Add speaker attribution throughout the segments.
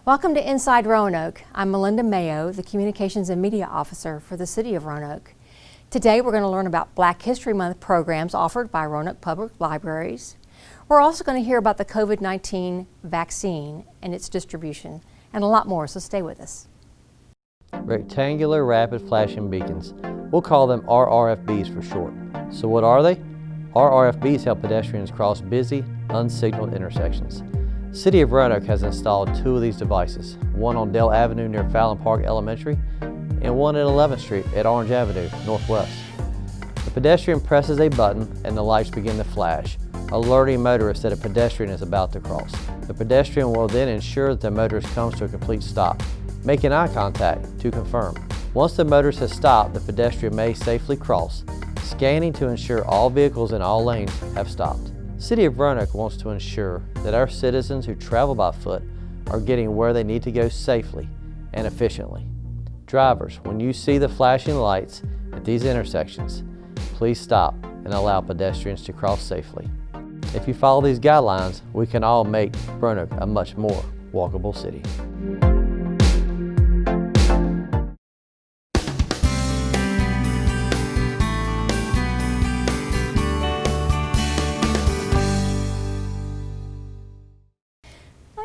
Speaker 1: Welcome to Inside Roanoke. I'm Melinda Mayo, the Communications and Media Officer for the City of Roanoke. Today we're going to learn about Black History Month programs offered by Roanoke Public Libraries. We're also going to hear about the COVID-19 vaccine and its distribution, and a lot more, so stay with us.
Speaker 2: Rectangular Rapid Flashing Beacons. We'll call them RRFBs for short. So what are they? RRFBs help pedestrians cross busy, unsignaled intersections. City of Roanoke has installed 2 of these devices, one on Dell Avenue near Fallon Park Elementary and one at 11th Street at Orange Avenue Northwest. The pedestrian presses a button and the lights begin to flash, alerting motorists that a pedestrian is about to cross. The pedestrian will then ensure that the motorist comes to a complete stop, making eye contact to confirm. Once the motorist has stopped, the pedestrian may safely cross, scanning to ensure all vehicles in all lanes have stopped. City of Roanoke wants to ensure that our citizens who travel by foot are getting where they need to go safely and efficiently. Drivers, when you see the flashing lights at these intersections, please stop and allow pedestrians to cross safely. If you follow these guidelines, we can all make Roanoke a much more walkable city.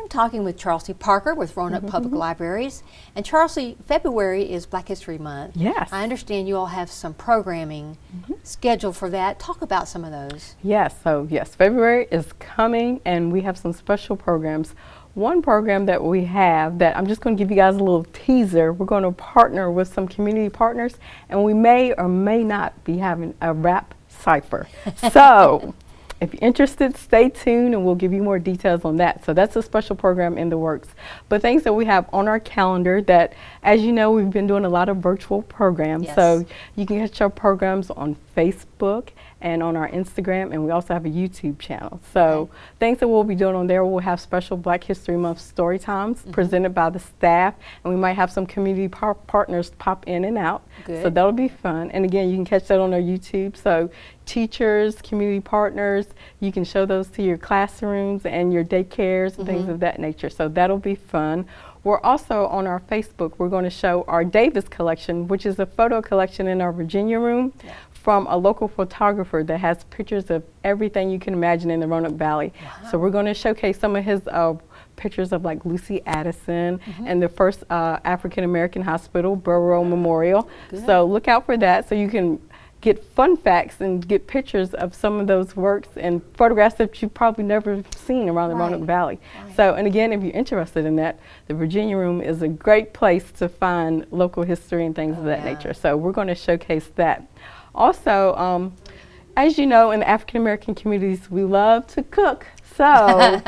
Speaker 1: Talking with Charlie Parker with Roanoke Public Libraries. And Charlie, February is Black History Month.
Speaker 3: Yes.
Speaker 1: I understand you all have some programming scheduled for that. Talk about some of those.
Speaker 3: Yes, February is coming and we have some special programs. One program that we have that I'm just going to give you guys a little teaser, we're going to partner with some community partners and we may or may not be having a rap cipher. So if you're interested, stay tuned and we'll give you more details on that. So that's a special program in the works. But things that we have on our calendar that, as you know, we've been doing a lot of virtual programs.
Speaker 1: Yes.
Speaker 3: So you can catch our programs on Facebook and on our Instagram, and we also have a YouTube channel. So things that we'll be doing on there, we'll have special Black History Month story times presented by the staff, and we might have some community partners pop in and out.
Speaker 1: Good.
Speaker 3: So that'll be fun. And again, you can catch that on our YouTube. So teachers, community partners, you can show those to your classrooms and your daycares and things of that nature. So that'll be fun. We're also on our Facebook, we're going to show our Davis collection, which is a photo collection in our Virginia room from a local photographer that has pictures of everything you can imagine in the Roanoke Valley. Wow. So we're going to showcase some of his pictures of like Lucy Addison and the first African American hospital, Burrow Memorial.
Speaker 1: Good.
Speaker 3: So look out for that so you can get fun facts and get pictures of some of those works and photographs that you've probably never seen around the Roanoke Valley. So, and again, if you're interested in that, the Virginia Room is a great place to find local history and things of that nature. So we're going to showcase that. Also, as you know, in the African American communities, we love to cook. So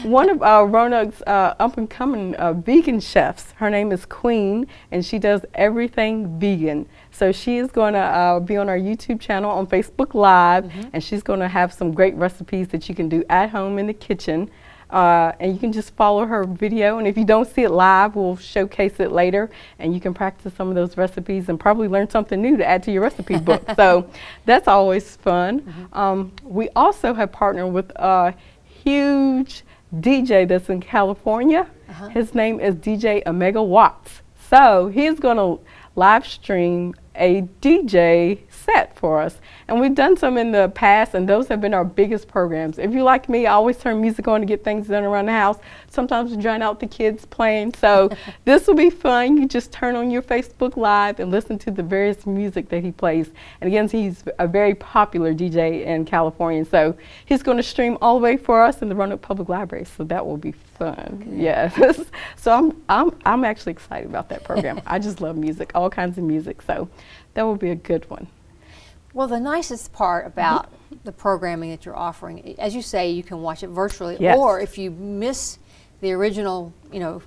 Speaker 3: one of our Roanoke's up-and-coming vegan chefs, her name is Queen, and she does everything vegan. So she is going to be on our YouTube channel on Facebook Live, and she's going to have some great recipes that you can do at home in the kitchen. And you can just follow her video, and if you don't see it live, we'll showcase it later, and you can practice some of those recipes and probably learn something new to add to your recipe book. So that's always fun. We also have partnered with a huge DJ that's in California. His name is DJ Omega Watts. So he's going to live stream a DJ set for us. And we've done some in the past, and those have been our biggest programs. If you're like me, I always turn music on to get things done around the house. Sometimes we drown out the kids playing. So this will be fun. You just turn on your Facebook Live and listen to the various music that he plays. And again, he's a very popular DJ in California. So he's going to stream all the way for us in the Roanoke Public Library. So that will be fun. Yes. So I'm actually excited about that program. I just love music, all kinds of music. So that will be a good one.
Speaker 1: Well, the nicest part about the programming that you're offering, as you say, you can watch it virtually, or if you miss the original,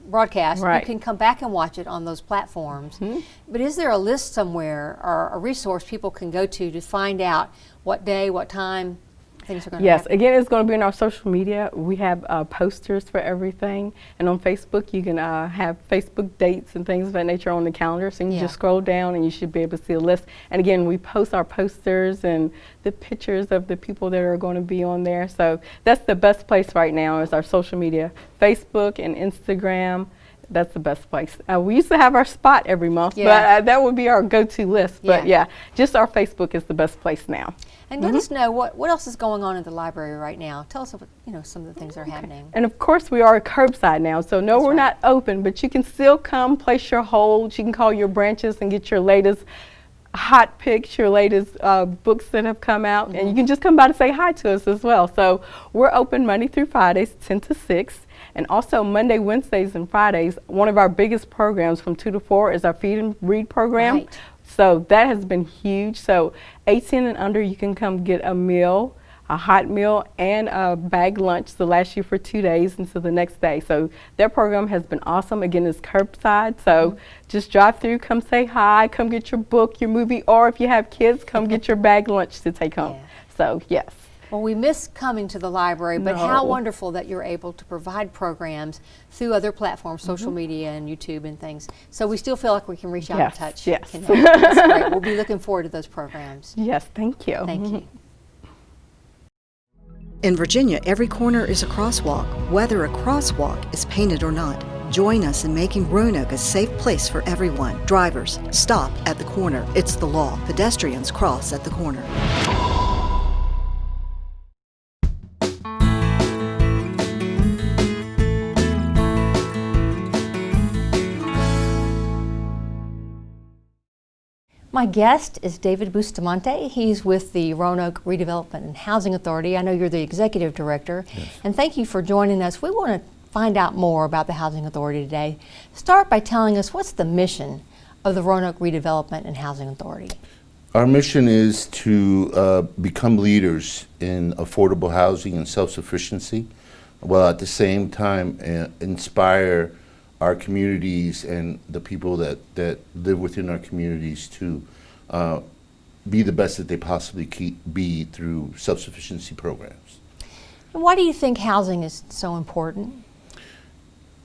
Speaker 1: broadcast, you can come back and watch it on those platforms. But is there a list somewhere or a resource people can go to find out what day, what time things are going to happen?
Speaker 3: Again, it's going to be in our social media. We have posters for everything, and on Facebook you can have Facebook dates and things of that nature on the calendar, so you can just scroll down and you should be able to see a list. And again, we post our posters and the pictures of the people that are going to be on there. So that's the best place right now is our social media, Facebook and Instagram. that's the best place. We used to have our spot every month,
Speaker 1: Yeah.
Speaker 3: but that would be our go-to list. But
Speaker 1: Yeah.
Speaker 3: just our Facebook is the best place now.
Speaker 1: And let us know what else is going on at the library right now. Tell us about, some of the things that are happening.
Speaker 3: And of course, we are curbside now, so no, we're not open, but you can still come, place your hold. You can call your branches and get your latest hot picks, your latest books that have come out, and you can just come by to say hi to us as well. So we're open Monday through Fridays, 10 to 6, and also Monday, Wednesdays, and Fridays. One of our biggest programs from 2 to 4 is our Feed and Read program.
Speaker 1: Right.
Speaker 3: So that has been huge. So 18 and under, you can come get a meal, a hot meal, and a bag lunch to last you for 2 days until the next day. So their program has been awesome. Again, it's curbside. So just drive through, come say hi, come get your book, your movie, or if you have kids, come get your bag lunch to take home.
Speaker 1: Yeah.
Speaker 3: So yes.
Speaker 1: Well, we miss coming to the library, but how wonderful that you're able to provide programs through other platforms, social media and YouTube and things. So we still feel like we can reach out and touch.
Speaker 3: Yes.
Speaker 1: That's great. We'll be looking forward to those programs.
Speaker 3: Yes, thank you.
Speaker 1: Thank you.
Speaker 4: In Virginia, every corner is a crosswalk, whether a crosswalk is painted or not. Join us in making Roanoke a safe place for everyone. Drivers, stop at the corner. It's the law. Pedestrians cross at the corner.
Speaker 1: My guest is David Bustamante. He's with the Roanoke Redevelopment and Housing Authority. I know you're the executive director.
Speaker 2: Yes.
Speaker 1: And thank you for joining us. We want to find out more about the Housing Authority today. Start by telling us what's the mission of the Roanoke Redevelopment and Housing Authority.
Speaker 5: Our mission is to become leaders in affordable housing and self-sufficiency, while at the same time inspire our communities and the people that live within our communities to be the best that they possibly be through self-sufficiency programs.
Speaker 1: And why do you think housing is so important?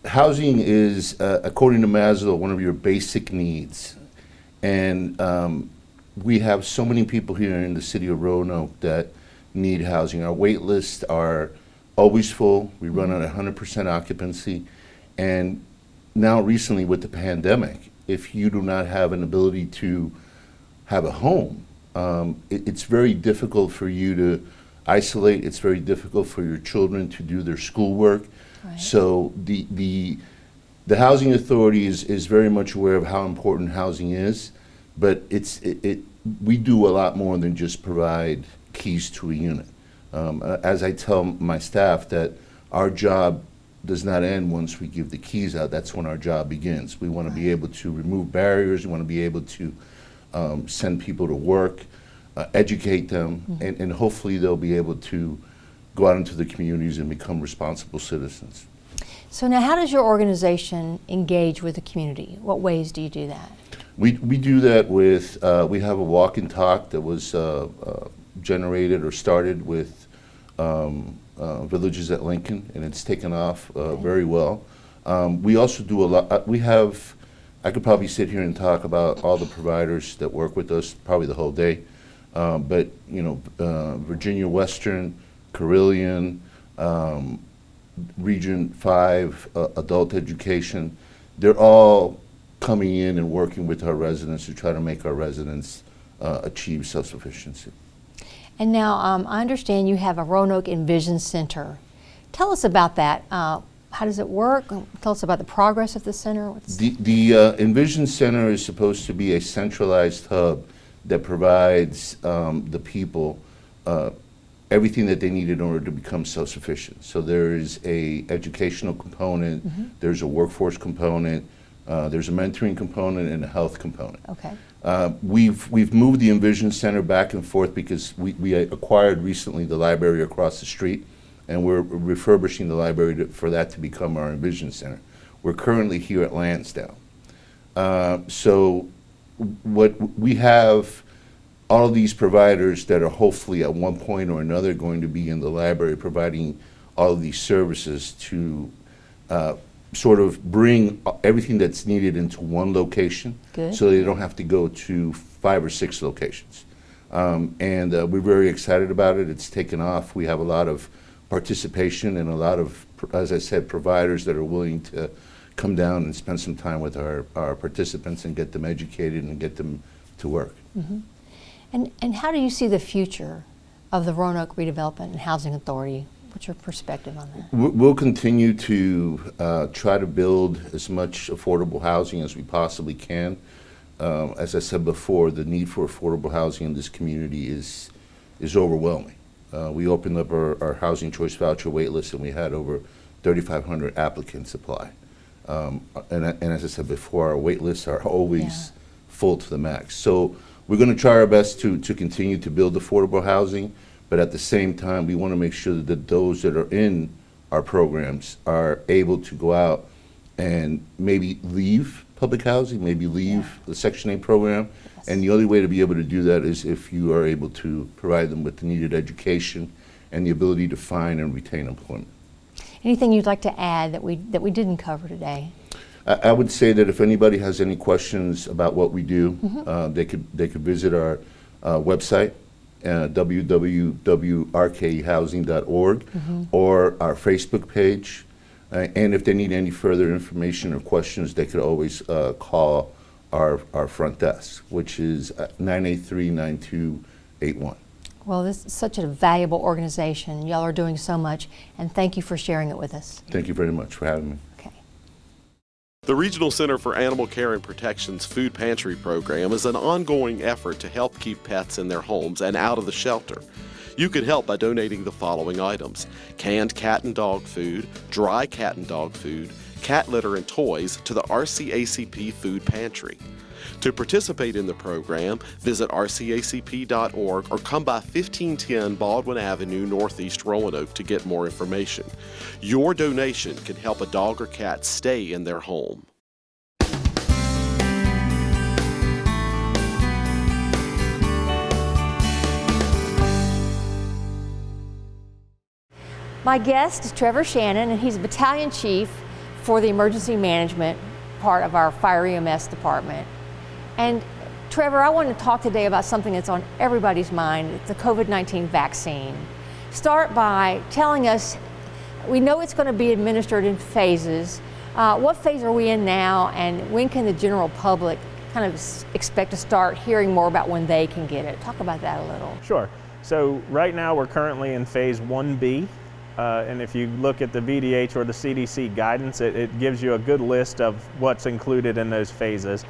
Speaker 5: Housing is, according to Maslow, one of your basic needs. And we have so many people here in the city of Roanoke that need housing. Our wait lists are always full. We run at 100% occupancy. And now recently with the pandemic, if you do not have an ability to have a home, it's very difficult for you to isolate. It's very difficult for your children to do their schoolwork. Right. So the Housing Authority is very much aware of how important housing is, but we do a lot more than just provide keys to a unit. As I tell my staff, that our job does not end once we give the keys out. That's when our job begins. We want to be able to remove barriers. We want to be able to send people to work, educate them, and hopefully they'll be able to go out into the communities and become responsible citizens.
Speaker 1: So now how does your organization engage with the community? What ways do you do that?
Speaker 5: We do that with, we have a walk and talk that was generated or started with Villages at Lincoln, and it's taken off very well. We also do a lot, I could probably sit here and talk about all the providers that work with us probably the whole day, but Virginia Western, Carillion, Region 5, Adult Education, they're all coming in and working with our residents to try to make our residents achieve self-sufficiency.
Speaker 1: And now I understand you have a Roanoke Envision Center. Tell us about that. How does it work? Tell us about the progress of the center.
Speaker 5: The Envision Center is supposed to be a centralized hub that provides the people everything that they need in order to become self-sufficient. So there is a educational component, there's a workforce component, there's a mentoring component, and a health component.
Speaker 1: Okay.
Speaker 5: We've moved the Envision Center back and forth because we acquired recently the library across the street, and we're refurbishing the library for that to become our Envision Center. We're currently here at Lansdowne. So what we have, all of these providers that are hopefully at one point or another going to be in the library providing all of these services to sort of bring everything that's needed into one location.
Speaker 1: Good.
Speaker 5: So they don't have to go to 5 or 6 locations. And we're very excited about it. It's taken off. We have a lot of participation and a lot of, as I said, providers that are willing to come down and spend some time with our participants and get them educated and get them to work.
Speaker 1: Mm-hmm. And how do you see the future of the Roanoke Redevelopment and Housing Authority? What's your perspective on that?
Speaker 5: We'll continue to try to build as much affordable housing as we possibly can. As I said before, the need for affordable housing in this community is overwhelming. We opened up our housing choice voucher wait list, and we had over 3,500 applicants apply. And as I said before, our wait lists are always full to the max. So we're going to try our best to continue to build affordable housing, but at the same time, we want to make sure that those that are in our programs are able to go out and maybe leave public housing, maybe leave the Section 8 program. Yes. And the only way to be able to do that is if you are able to provide them with the needed education and the ability to find and retain employment.
Speaker 1: Anything you'd like to add that we didn't cover today?
Speaker 5: I would say that if anybody has any questions about what we do, they could visit our website, www.rkhousing.org, or our Facebook page. And if they need any further information or questions, they could always call our front desk, which is 983-9281.
Speaker 1: Well, this is such a valuable organization. Y'all are doing so much, and thank you for sharing it with us.
Speaker 5: Thank you very much for having me.
Speaker 1: Okay.
Speaker 6: The Regional Center for Animal Care and Protection's Food Pantry program is an ongoing effort to help keep pets in their homes and out of the shelter. You can help by donating the following items: canned cat and dog food, dry cat and dog food, cat litter and toys to the RCACP Food Pantry. To participate in the program, visit rcacp.org or come by 1510 Baldwin Avenue, Northeast Roanoke to get more information. Your donation can help a dog or cat stay in their home.
Speaker 1: My guest is Trevor Shannon, and he's a battalion chief for the emergency management part of our fire EMS department. And Trevor, I want to talk today about something that's on everybody's mind. It's the COVID-19 vaccine. Start by telling us, we know it's going to be administered in phases. What phase are we in now, and when can the general public kind of expect to start hearing more about when they can get it? Talk about that a little.
Speaker 7: Sure. So right now we're currently in phase 1B. And if you look at the VDH or the CDC guidance, it gives you a good list of what's included in those phases.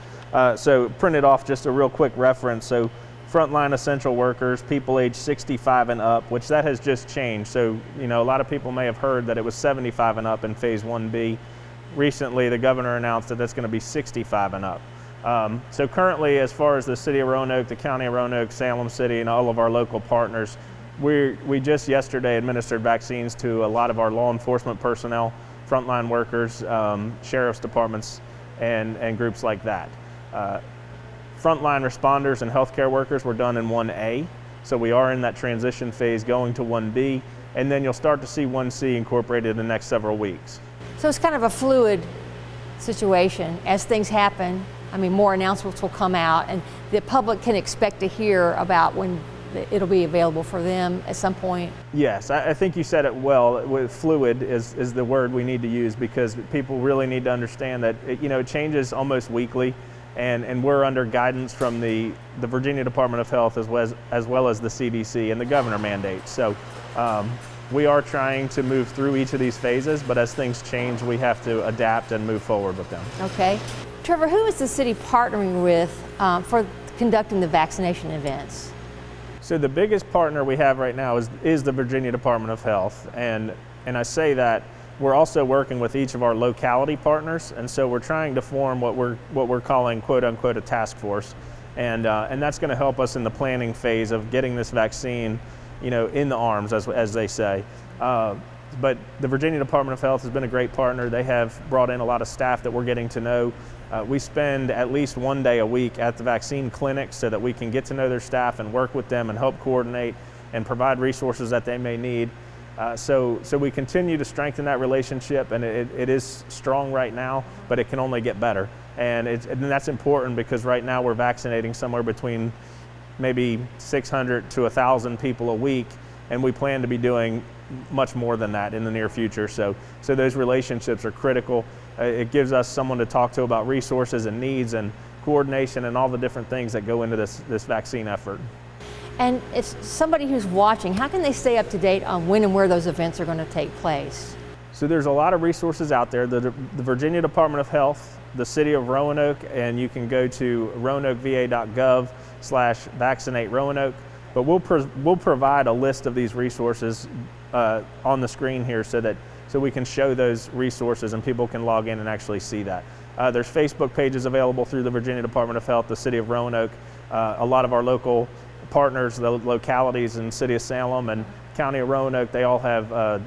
Speaker 7: So printed off just a real quick reference. So frontline essential workers, people age 65 and up, which that has just changed. So, you know, a lot of people may have heard that it was 75 and up in phase 1B. Recently, the governor announced that that's going to be 65 and up. So currently, as far as the city of Roanoke, the county of Roanoke, Salem City, and all of our local partners, we just yesterday administered vaccines to a lot of our law enforcement personnel, frontline workers, sheriff's departments, and groups like that. Frontline responders and healthcare workers were done in 1A, so we are in that transition phase going to 1B, and then you'll start to see 1C incorporated in the next several weeks.
Speaker 1: So it's kind of a fluid situation. As things happen, I mean, more announcements will come out, and the public can expect to hear about when it'll be available for them at some point.
Speaker 7: Yes, I think you said it well. With fluid is the word we need to use, because people really need to understand that it changes almost weekly, and we're under guidance from the Virginia Department of Health as well as the CDC and the governor mandates. So we are trying to move through each of these phases, but as things change, we have to adapt and move forward with them.
Speaker 1: Okay. Trevor, who is the city partnering with for conducting the vaccination events?
Speaker 7: So the biggest partner we have right now is the Virginia Department of Health, and I say that we're also working with each of our locality partners, and so we're trying to form what we're calling quote unquote a task force, and that's going to help us in the planning phase of getting this vaccine, in the arms as they say. But the Virginia Department of Health has been a great partner. They have brought in a lot of staff that we're getting to know. We spend at least one day a week at the vaccine clinics so that we can get to know their staff and work with them and help coordinate and provide resources that they may need. So we continue to strengthen that relationship, and it is strong right now, but it can only get better. And that's important because right now we're vaccinating somewhere between maybe 600 to 1,000 people a week, and we plan to be doing much more than that in the near future. So those relationships are critical. It gives us someone to talk to about resources and needs and coordination and all the different things that go into this vaccine effort.
Speaker 1: And if somebody who's watching, how can they stay up to date on when and where those events are going to take place?
Speaker 7: So there's a lot of resources out there. The Virginia Department of Health, the City of Roanoke, and you can go to roanokeva.gov/vaccinate Roanoke. But we'll provide a list of these resources on the screen here so we can show those resources and people can log in and actually see that. There's Facebook pages available through the Virginia Department of Health, the City of Roanoke, a lot of our local partners, the localities in City of Salem and County of Roanoke, they all have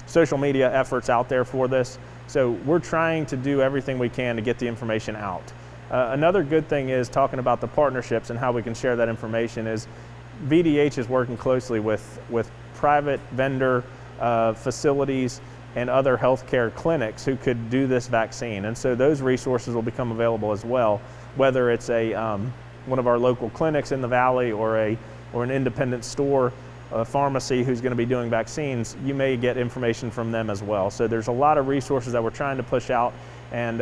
Speaker 7: social media efforts out there for this. So we're trying to do everything we can to get the information out. Another good thing is talking about the partnerships and how we can share that information is VDH is working closely with private vendor facilities and other healthcare clinics who could do this vaccine. And so those resources will become available as well, whether it's one of our local clinics in the valley or an independent store, a pharmacy who's going to be doing vaccines, you may get information from them as well. So there's a lot of resources that we're trying to push out, and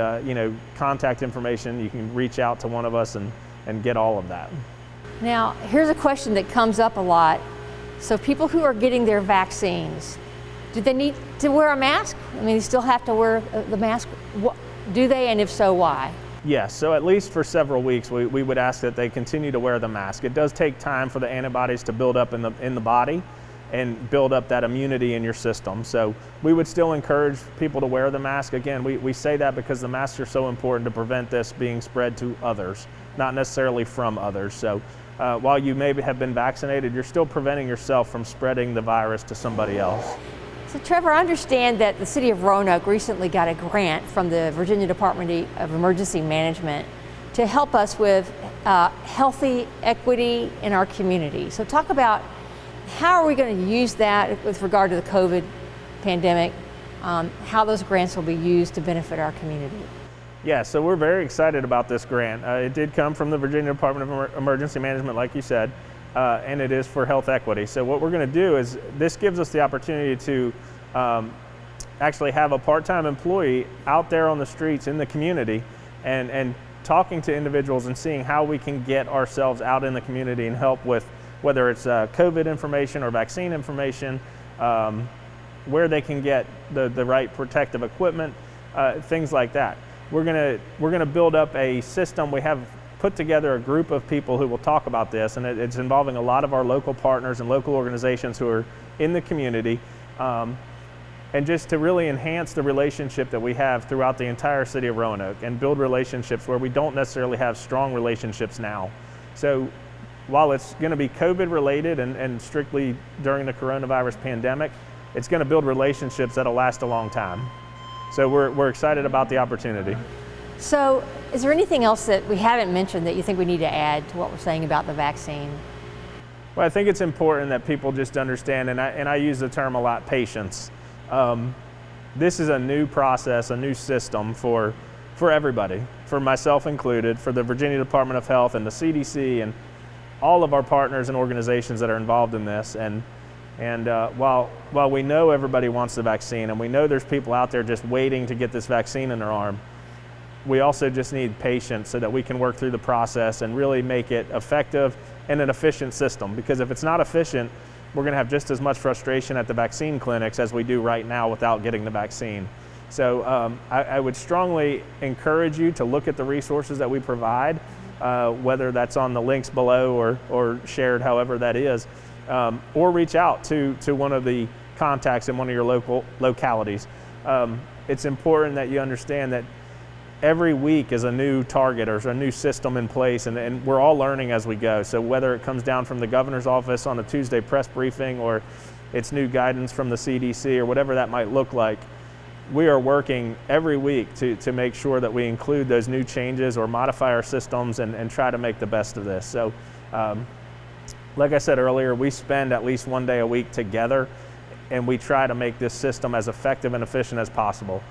Speaker 7: contact information, you can reach out to one of us and get all of that.
Speaker 1: Now, here's a question that comes up a lot. So people who are getting their vaccines, do they need to wear a mask? I mean, they still have to wear the mask. Do they, and if so, why?
Speaker 7: Yes, so at least for several weeks, we would ask that they continue to wear the mask. It does take time for the antibodies to build up in the body and build up that immunity in your system. So we would still encourage people to wear the mask. Again, we say that because the masks are so important to prevent this being spread to others, not necessarily from others. So while you may have been vaccinated, you're still preventing yourself from spreading the virus to somebody else.
Speaker 1: So Trevor, I understand that the City of Roanoke recently got a grant from the Virginia Department of Emergency Management to help us with healthy equity in our community. So talk about how are we going to use that with regard to the COVID pandemic, how those grants will be used to benefit our community.
Speaker 7: Yeah, so we're very excited about this grant. It did come from the Virginia Department of Emergency Management, like you said, and it is for health equity. So what we're going to do is this gives us the opportunity to actually have a part-time employee out there on the streets in the community and talking to individuals and seeing how we can get ourselves out in the community and help with whether it's COVID information or vaccine information, where they can get the right protective equipment, things like that. We're gonna build up a system. We have put together a group of people who will talk about this, and it's involving a lot of our local partners and local organizations who are in the community, and just to really enhance the relationship that we have throughout the entire city of Roanoke and build relationships where we don't necessarily have strong relationships now. So while it's going to be COVID related and strictly during the coronavirus pandemic, it's going to build relationships that'll last a long time. So we're excited about the opportunity.
Speaker 1: So is there anything else that we haven't mentioned that you think we need to add to what we're saying about the vaccine?
Speaker 7: Well, I think it's important that people just understand, and I use the term a lot, patience. This is a new process, a new system for everybody, for myself included, for the Virginia Department of Health and the CDC and all of our partners and organizations that are involved in this. And while we know everybody wants the vaccine and we know there's people out there just waiting to get this vaccine in their arm, we also just need patience so that we can work through the process and really make it effective and an efficient system. Because if it's not efficient, we're going to have just as much frustration at the vaccine clinics as we do right now without getting the vaccine. So I would strongly encourage you to look at the resources that we provide, whether that's on the links below or shared however that is, or reach out to one of the contacts in one of your localities. It's important that you understand that every week is a new target or a new system in place, and we're all learning as we go. So whether it comes down from the governor's office on a Tuesday press briefing or it's new guidance from the CDC or whatever that might look like, we are working every week to make sure that we include those new changes or modify our systems and try to make the best of this. So like I said earlier, we spend at least one day a week together, and we try to make this system as effective and efficient as possible.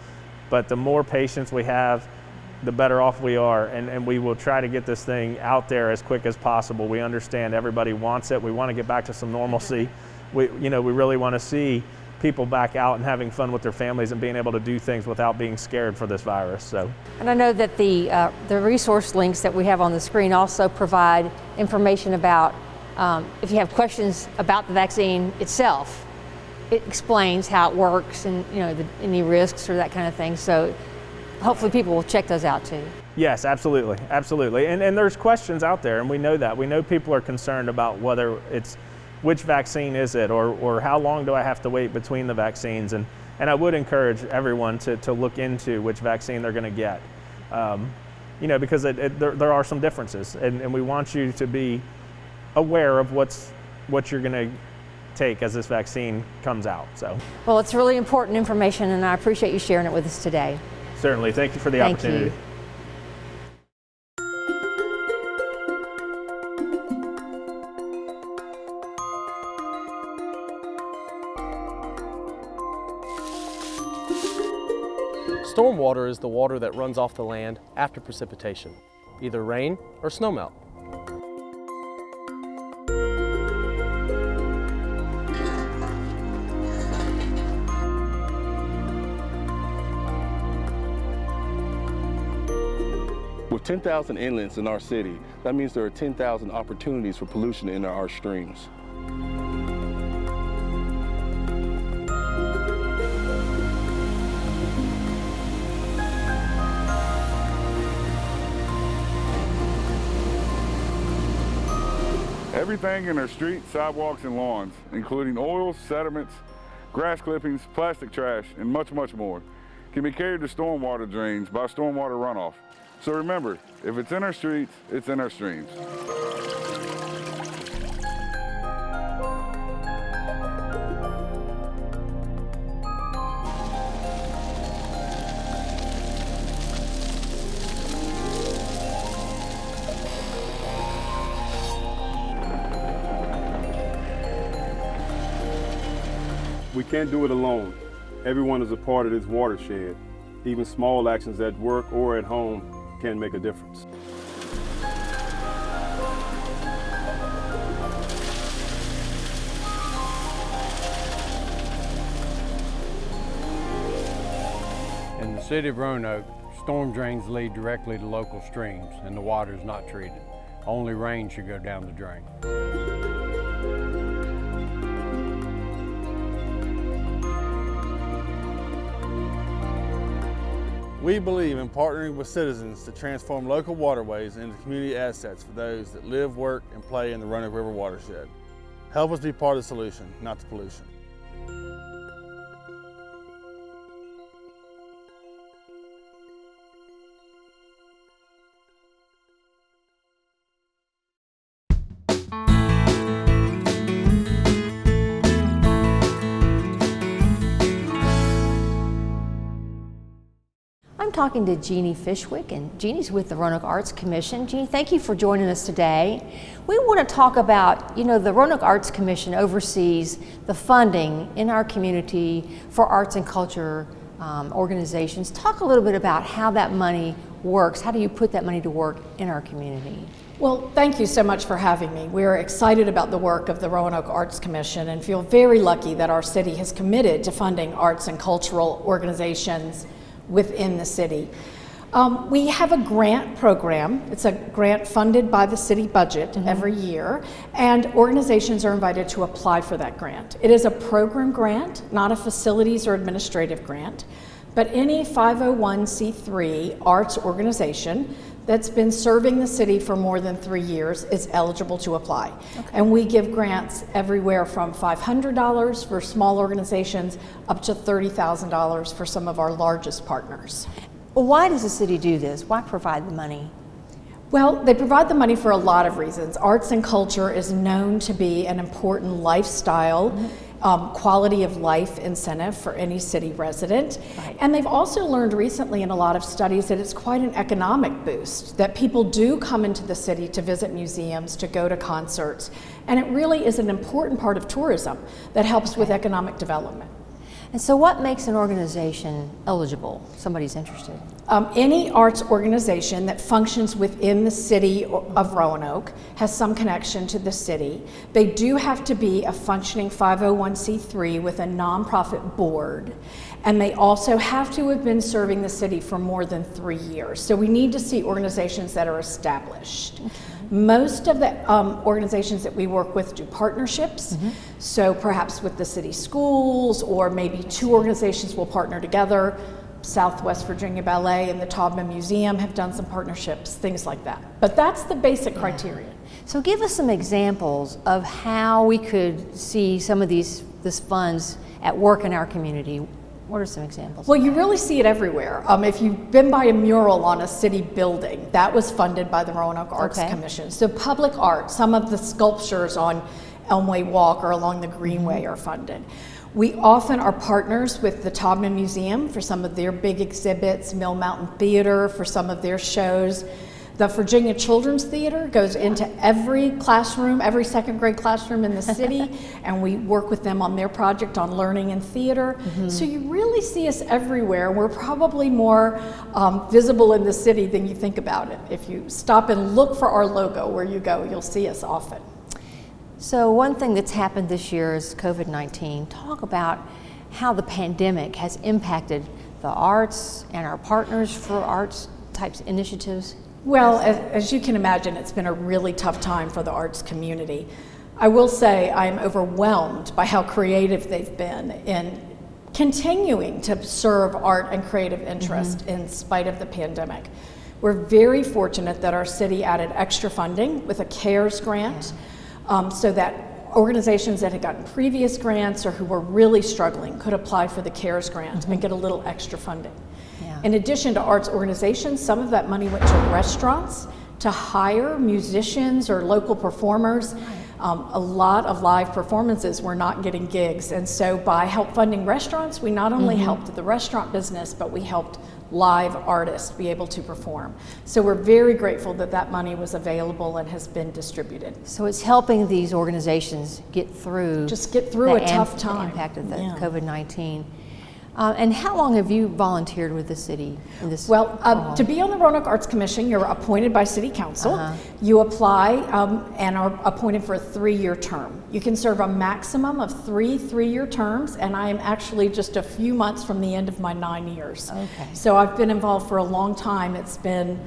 Speaker 7: But the more patience we have, the better off we are, and we will try to get this thing out there as quick as possible. We understand everybody wants it. We want to get back to some normalcy, we really want to see people back out and having fun with their families and being able to do things without being scared for this virus. So,
Speaker 1: and I know that the resource links that we have on the screen also provide information about if you have questions about the vaccine itself. It explains how it works and any risks or that kind of thing. So hopefully people will check those out too.
Speaker 7: Yes, absolutely, absolutely. And there's questions out there, and we know that. We know people are concerned about whether it's which vaccine is it, or how long do I have to wait between the vaccines. And I would encourage everyone to look into which vaccine they're going to get, because there are some differences, and we want you to be aware of what you're going to take as this vaccine comes out. So, well,
Speaker 1: it's really important information, and I appreciate you sharing it with us today.
Speaker 7: Certainly. Thank you for the opportunity.
Speaker 1: You.
Speaker 8: Stormwater is the water that runs off the land after precipitation, either rain or snowmelt.
Speaker 9: With 10,000 inlets in our city, that means there are 10,000 opportunities for pollution in our streams.
Speaker 10: Everything in our streets, sidewalks, and lawns, including oils, sediments, grass clippings, plastic trash, and much, much more, can be carried to stormwater drains by stormwater runoff. So remember, if it's in our streets, it's in our streams.
Speaker 11: We can't do it alone. Everyone is a part of this watershed. Even small actions at work or at home can make a difference.
Speaker 12: In the city of Roanoke, storm drains lead directly to local streams and the water is not treated. Only rain should go down the drain.
Speaker 13: We believe in partnering with citizens to transform local waterways into community assets for those that live, work, and play in the Roanoke River watershed. Help us be part of the solution, not the pollution.
Speaker 1: I'm talking to Jeannie Fishwick, and Jeannie's with the Roanoke Arts Commission. Jeannie, thank you for joining us today. We want to talk about, the Roanoke Arts Commission oversees the funding in our community for arts and culture organizations. Talk a little bit about how that money works. How do you put that money to work in our community?
Speaker 14: Well, thank you so much for having me. We're excited about the work of the Roanoke Arts Commission and feel very lucky that our city has committed to funding arts and cultural organizations within the city. We have a grant program. It's a grant funded by the city budget every year, and organizations are invited to apply for that grant. It is a program grant, not a facilities or administrative grant, but any 501c3 arts organization that's been serving the city for more than 3 years is eligible to apply. Okay. And we give grants everywhere from $500 for small organizations up to $30,000 for some of our largest partners.
Speaker 1: Well, why does the city do this? Why provide the money?
Speaker 14: Well, they provide the money for a lot of reasons. Arts and culture is known to be an important lifestyle quality of life incentive for any city resident. Right. And they've also learned recently in a lot of studies that it's quite an economic boost, that people do come into the city to visit museums, to go to concerts, and it really is an important part of tourism that helps with economic development.
Speaker 1: And so what makes an organization eligible? Somebody's interested.
Speaker 14: Any arts organization that functions within the city of Roanoke has some connection to the city. They do have to be a functioning 501c3 with a nonprofit board, and they also have to have been serving the city for more than 3 years. So we need to see organizations that are established. Okay. Most of the organizations that we work with do partnerships, so perhaps with the city schools, or maybe 2 organizations will partner together. Southwest Virginia Ballet and the Taubman Museum have done some partnerships, things like that. But that's the basic criteria.
Speaker 1: So give us some examples of how we could see some of these funds at work in our community. What are some examples?
Speaker 14: Well, you really see it everywhere. If you've been by a mural on a city building, that was funded by the Roanoke Arts Commission. So public art, some of the sculptures on Elmway Walk or along the Greenway are funded. We often are partners with the Taubman Museum for some of their big exhibits, Mill Mountain Theater for some of their shows. The Virginia Children's Theater goes into every classroom, every second grade classroom in the city, and we work with them on their project on learning and theater. So you really see us everywhere. We're probably more visible in the city than you think about it. If you stop and look for our logo where you go, you'll see us often.
Speaker 1: So one thing that's happened this year is COVID-19. Talk about how the pandemic has impacted the arts and our partners for arts types initiatives.
Speaker 14: Well, as you can imagine, it's been a really tough time for the arts community. I will say I'm overwhelmed by how creative they've been in continuing to serve art and creative interest in spite of the pandemic. We're very fortunate that our city added extra funding with a CARES grant so that organizations that had gotten previous grants or who were really struggling could apply for the CARES grant and get a little extra funding. In addition to arts organizations, some of that money went to restaurants to hire musicians or local performers. A lot of live performances were not getting gigs, and so by help funding restaurants, we not only helped the restaurant business, but we helped live artists be able to perform. So we're very grateful that that money was available and has been distributed.
Speaker 1: So it's helping these organizations get through
Speaker 14: a tough time.
Speaker 1: The impact of the COVID-19. And how long have you volunteered with the city in this?
Speaker 14: Well, to be on the Roanoke Arts Commission, you're appointed by City Council. You apply and are appointed for a 3-year term. You can serve a maximum of 3 3-year terms, and I am actually just a few months from the end of my 9 years. So I've been involved for a long time. It's been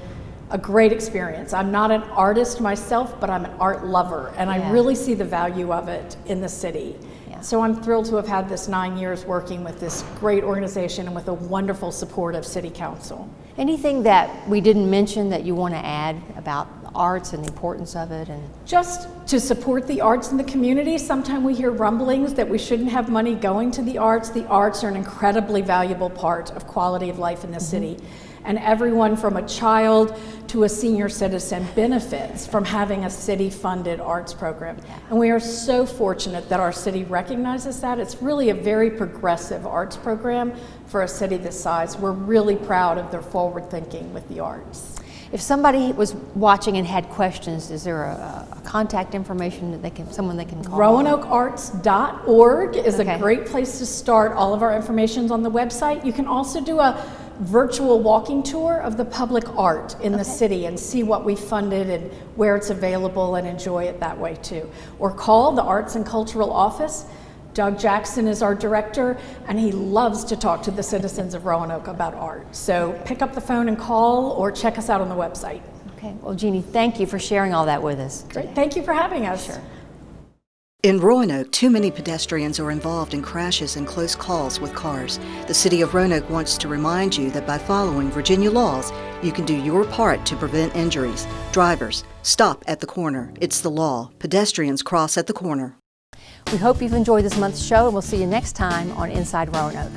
Speaker 14: a great experience. I'm not an artist myself, but I'm an art lover, and I really see the value of it in the city. So I'm thrilled to have had this 9 years working with this great organization and with the wonderful support of City Council.
Speaker 1: Anything that we didn't mention that you want to add about the arts and the importance of it? And
Speaker 14: just to support the arts in the community. Sometimes we hear rumblings that we shouldn't have money going to the arts. The arts are an incredibly valuable part of quality of life in the city. And everyone from a child to a senior citizen benefits from having a city-funded arts program. And we are so fortunate that our city recognizes that. It's really a very progressive arts program for a city this size. We're really proud of their forward thinking with the arts.
Speaker 1: If somebody was watching and had questions, is there a contact information that someone they can call?
Speaker 14: RoanokeArts.org is a great place to start. All of our information's on the website. You can also do a virtual walking tour of the public art in the city and see what we funded and where it's available and enjoy it that way too. Or call the Arts and Cultural Office. Doug Jackson is our director, and he loves to talk to the citizens of Roanoke about art. So pick up the phone and call, or check us out on the website.
Speaker 1: Okay, well, Jeannie, thank you for sharing all that with us.
Speaker 14: Great, thank you for having us.
Speaker 1: Sure.
Speaker 4: In Roanoke, too many pedestrians are involved in crashes and close calls with cars. The City of Roanoke wants to remind you that by following Virginia laws, you can do your part to prevent injuries. Drivers, stop at the corner. It's the law. Pedestrians cross at the corner.
Speaker 1: We hope you've enjoyed this month's show, and we'll see you next time on Inside Roanoke.